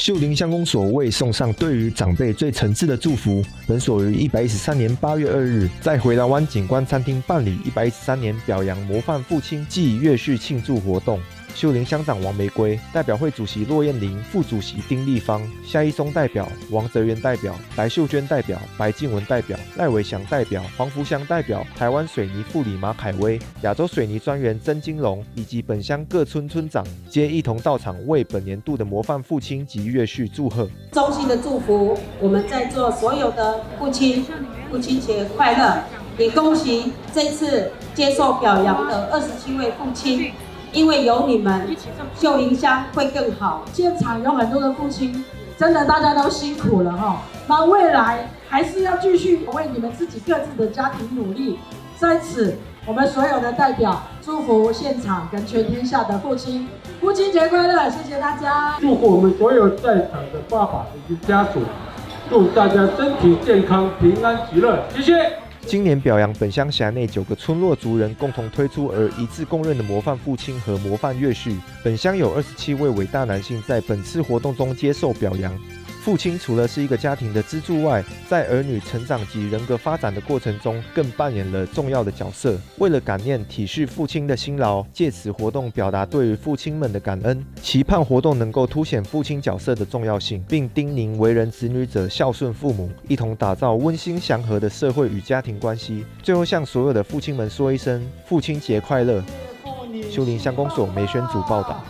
秀林乡公所为送上对于长辈最诚挚的祝福，本所于113年8月2日在回廊湾景观餐厅办理113年表扬模范父亲暨月序庆祝活动。秀林乡长王玫瑰、代表会主席骆燕玲、副主席丁立芳、夏一松代表、王泽元代表、白秀娟代表、白静文代表、赖伟祥代表、黄福祥代表、台湾水泥副理马凯威、亚洲水泥专员曾金龙以及本乡各村村长皆一同到场，为本年度的模范父亲及月序祝贺。衷心的祝福我们在座所有的父亲，父亲节快乐！也恭喜这次接受表扬的27位父亲。因为有你们，秀林乡会更好。现场有很多的父亲，真的大家都辛苦了哈。那未来还是要继续为你们自己各自的家庭努力。在此，我们所有的代表祝福现场跟全天下的父亲，父亲节快乐！谢谢大家。祝福我们所有在场的爸爸以及家属，祝大家身体健康、平安喜乐。谢谢。今年表扬本乡辖内9个村落族人共同推出而一致公认的模范父亲和模范月序，本乡有27位伟大男性在本次活动中接受表扬。父亲除了是一个家庭的支柱外，在儿女成长及人格发展的过程中，更扮演了重要的角色。为了感念体恤父亲的辛劳，借此活动表达对于父亲们的感恩，期盼活动能够凸显父亲角色的重要性，并叮咛为人子女者孝顺父母，一同打造温馨祥和的社会与家庭关系。最后向所有的父亲们说一声父亲节快乐。秀林乡公所梅宣组报道。